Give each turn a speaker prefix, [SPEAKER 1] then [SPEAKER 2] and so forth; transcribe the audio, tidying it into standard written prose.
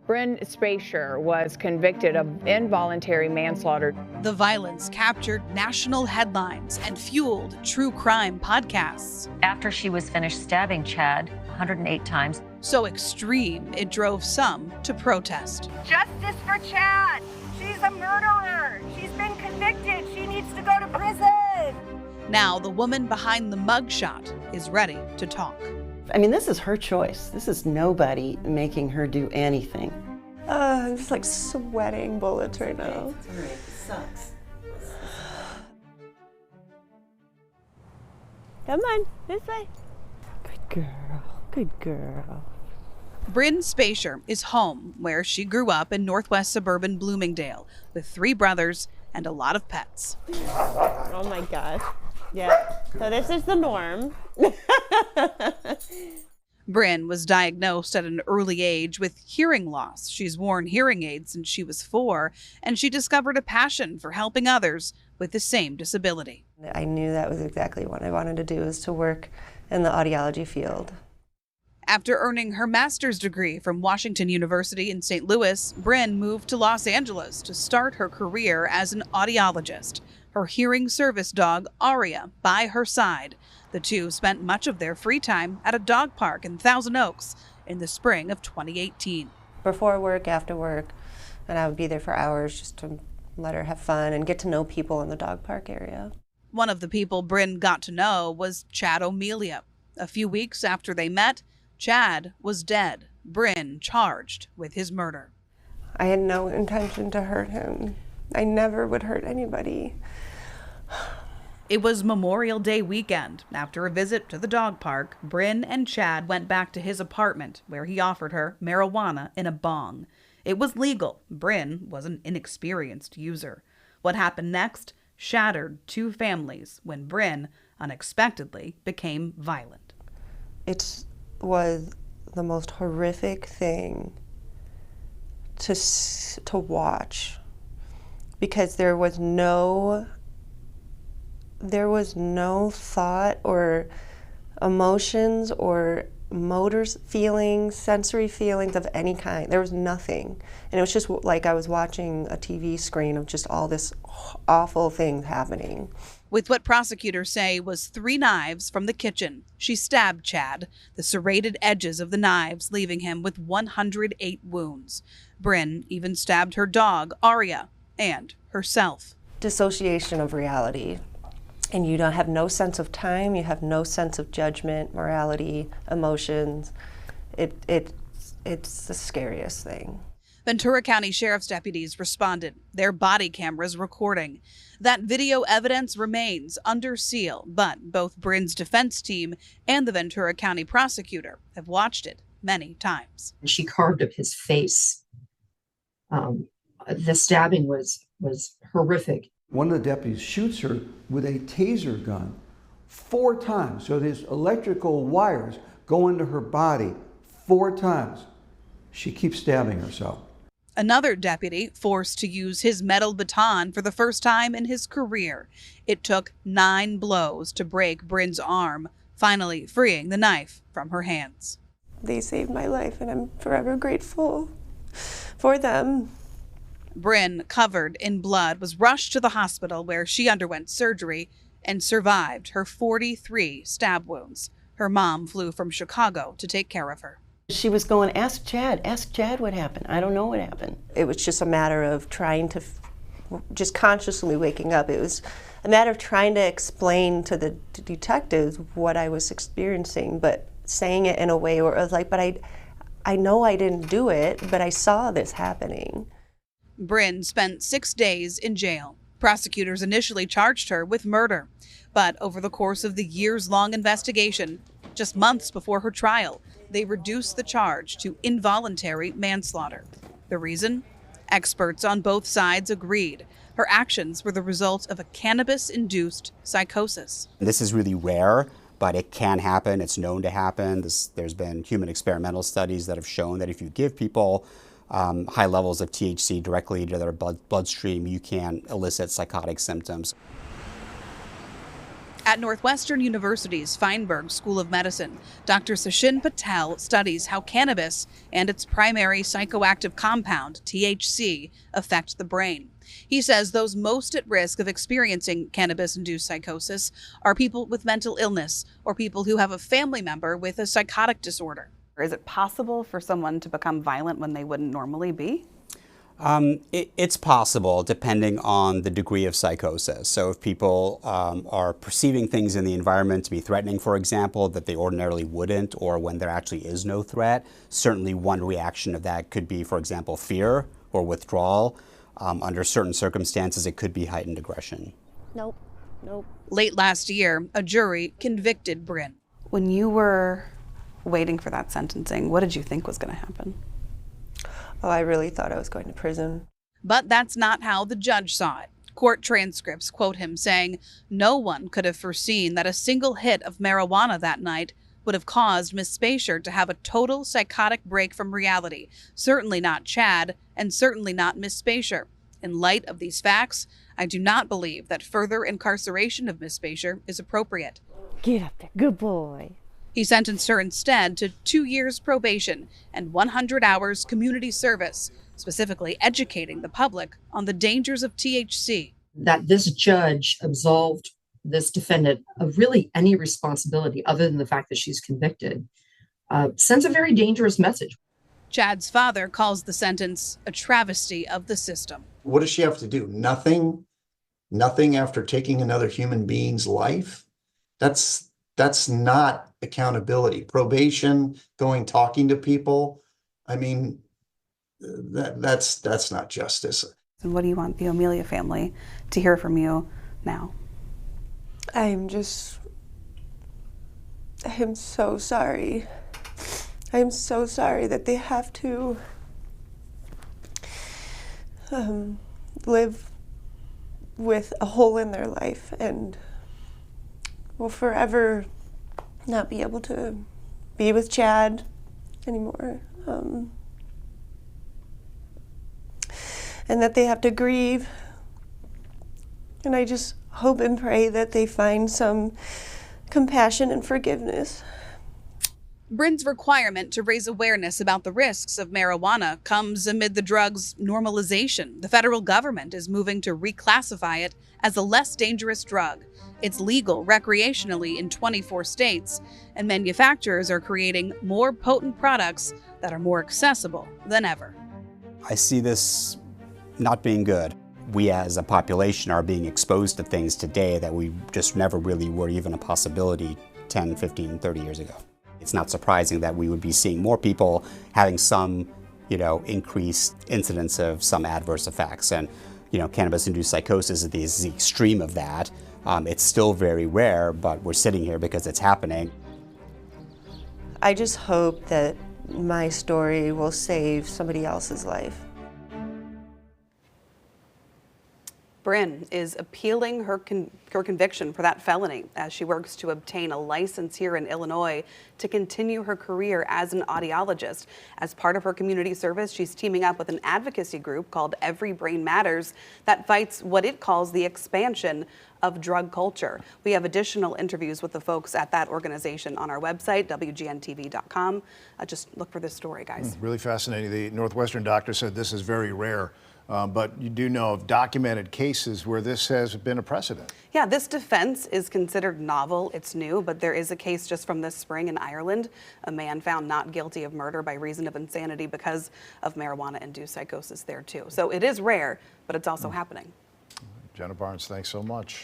[SPEAKER 1] Bryn Spacer was convicted of involuntary manslaughter.
[SPEAKER 2] The violence captured national headlines and fueled true crime podcasts.
[SPEAKER 3] After she was finished stabbing Chad 108 times.
[SPEAKER 2] So extreme, it drove some to protest.
[SPEAKER 4] Justice for Chad! She's a murderer! She's been convicted! She needs to go to prison!
[SPEAKER 2] Now the woman behind the mugshot is ready to talk.
[SPEAKER 5] I mean, this is her choice. This is nobody making her do anything.
[SPEAKER 6] I'm just like sweating bullets right now.
[SPEAKER 5] It sucks.
[SPEAKER 6] Come on, this way.
[SPEAKER 5] Good girl, good girl.
[SPEAKER 2] Bryn Spacer is home where she grew up in northwest suburban Bloomingdale with 3 brothers and a lot of pets.
[SPEAKER 6] Oh my gosh. Yeah, so this is the norm.
[SPEAKER 2] Bryn was diagnosed at an early age with hearing loss. She's worn hearing aids since she was 4, and she discovered a passion for helping others with the same disability.
[SPEAKER 6] I knew that was exactly what I wanted to do, is to work in the audiology field.
[SPEAKER 2] After earning her master's degree from Washington University in St. Louis, Bryn moved to Los Angeles to start her career as an audiologist. Her hearing service dog, Aria, by her side. The two spent much of their free time at a dog park in Thousand Oaks in the spring of 2018.
[SPEAKER 6] Before work, after work, and I would be there for hours just to let her have fun and get to know people in the dog park area.
[SPEAKER 2] One of the people Bryn got to know was Chad O'Melia. A few weeks after they met, Chad was dead, Bryn charged with his murder.
[SPEAKER 6] I had no intention to hurt him. I never would hurt anybody.
[SPEAKER 2] It was Memorial Day weekend. After a visit to the dog park, Bryn and Chad went back to his apartment where he offered her marijuana in a bong. It was legal. Bryn was an inexperienced user. What happened next shattered 2 families when Bryn unexpectedly became violent.
[SPEAKER 6] It was the most horrific thing to watch, because there was no thought or emotions or motors, feelings, sensory feelings of any kind. There was nothing. And it was just like I was watching a TV screen of just all this awful thing happening.
[SPEAKER 2] With what prosecutors say was 3 knives from the kitchen, she stabbed Chad, the serrated edges of the knives leaving him with 108 wounds. Bryn even stabbed her dog, Aria, and herself.
[SPEAKER 6] Dissociation of reality. And you don't have no sense of time, you have no sense of judgment, morality, emotions. It's the scariest thing.
[SPEAKER 2] Ventura County Sheriff's deputies responded, their body cameras recording. That video evidence remains under seal, but both Bryn's defense team and the Ventura County prosecutor have watched it many times.
[SPEAKER 7] She carved up his face. The stabbing was horrific.
[SPEAKER 8] One of the deputies shoots her with a taser gun 4 times. So these electrical wires go into her body 4 times. She keeps stabbing herself.
[SPEAKER 2] Another deputy forced to use his metal baton for the first time in his career. It took 9 blows to break Bryn's arm, finally freeing the knife from her hands.
[SPEAKER 6] They saved my life, and I'm forever grateful for them.
[SPEAKER 2] Bryn, covered in blood, was rushed to the hospital where she underwent surgery and survived her 43 stab wounds. Her mom flew from Chicago to take care of her.
[SPEAKER 5] She was going, ask Chad what happened. I don't know what happened.
[SPEAKER 6] It was just a matter of trying to, just consciously waking up. It was a matter of trying to explain to the detectives what I was experiencing, but saying it in a way where I was like, but I know I didn't do it, but I saw this happening.
[SPEAKER 2] Bryn spent 6 days in jail. Prosecutors initially charged her with murder, but over the course of the years-long investigation, just months before her trial, they reduced the charge to involuntary manslaughter. The reason? Experts on both sides agreed. Her actions were the result of a cannabis-induced psychosis.
[SPEAKER 9] This is really rare, but it can happen. It's known to happen. There's been human experimental studies that have shown that if you give people high levels of THC directly into their bloodstream, you can elicit psychotic symptoms.
[SPEAKER 2] At Northwestern University's Feinberg School of Medicine, Dr. Sachin Patel studies how cannabis and its primary psychoactive compound, THC, affect the brain. He says those most at risk of experiencing cannabis-induced psychosis are people with mental illness or people who have a family member with a psychotic disorder.
[SPEAKER 10] Is it possible for someone to become violent when they wouldn't normally be?
[SPEAKER 9] It's possible, depending on the degree of psychosis. So if people are perceiving things in the environment to be threatening, for example, that they ordinarily wouldn't, or when there actually is no threat, certainly one reaction of that could be, for example, fear or withdrawal. Under certain circumstances, it could be heightened aggression.
[SPEAKER 6] Nope.
[SPEAKER 2] Late last year, a jury convicted Bryn.
[SPEAKER 10] When you were waiting for that sentencing, what did you think was going to happen?
[SPEAKER 6] Oh, I really thought I was going to prison.
[SPEAKER 2] But that's not how the judge saw it. Court transcripts quote him saying, "No one could have foreseen that a single hit of marijuana that night would have caused Miss Spacer to have a total psychotic break from reality. Certainly not Chad, and certainly not Miss Spacer. In light of these facts, I do not believe that further incarceration of Miss Spacer is appropriate."
[SPEAKER 11] Get up there, good boy.
[SPEAKER 2] He sentenced her instead to 2 years probation and 100 hours community service, specifically educating the public on the dangers of THC.
[SPEAKER 7] That this judge absolved this defendant of really any responsibility other than the fact that she's convicted sends a very dangerous message.
[SPEAKER 2] Chad's father calls the sentence a travesty of the system.
[SPEAKER 12] What does she have to do? Nothing? Nothing after taking another human being's life? That's not accountability. Probation, talking to people. I mean, that's not justice.
[SPEAKER 10] And what do you want the Amelia family to hear from you now?
[SPEAKER 6] I am so sorry. I am so sorry that they have to live with a hole in their life and will forever not be able to be with Chad anymore. And that they have to grieve. And I just hope and pray that they find some compassion and forgiveness.
[SPEAKER 2] Bryn's requirement to raise awareness about the risks of marijuana comes amid the drug's normalization. The federal government is moving to reclassify it as a less dangerous drug. It's legal recreationally in 24 states, and manufacturers are creating more potent products that are more accessible than ever.
[SPEAKER 9] I see this not being good. We as a population are being exposed to things today that we just never really were even a possibility 10, 15, 30 years ago. It's not surprising that we would be seeing more people having some, increased incidence of some adverse effects. And, cannabis-induced psychosis is the extreme of that. It's still very rare, but we're sitting here because it's happening.
[SPEAKER 6] I just hope that my story will save somebody else's life.
[SPEAKER 10] Bryn is appealing her conviction for that felony as she works to obtain a license here in Illinois to continue her career as an audiologist. As part of her community service, she's teaming up with an advocacy group called Every Brain Matters that fights what it calls the expansion of drug culture. We have additional interviews with the folks at that organization on our website, WGNTV.com. Just look for this story, guys.
[SPEAKER 13] Really fascinating. The Northwestern doctor said this is very rare. But you do know of documented cases where this has been a precedent.
[SPEAKER 10] Yeah, this defense is considered novel. It's new, but there is a case just from this spring in Ireland. A man found not guilty of murder by reason of insanity because of marijuana-induced psychosis there, too. So it is rare, but it's also happening.
[SPEAKER 13] Jenna Barnes, thanks so much.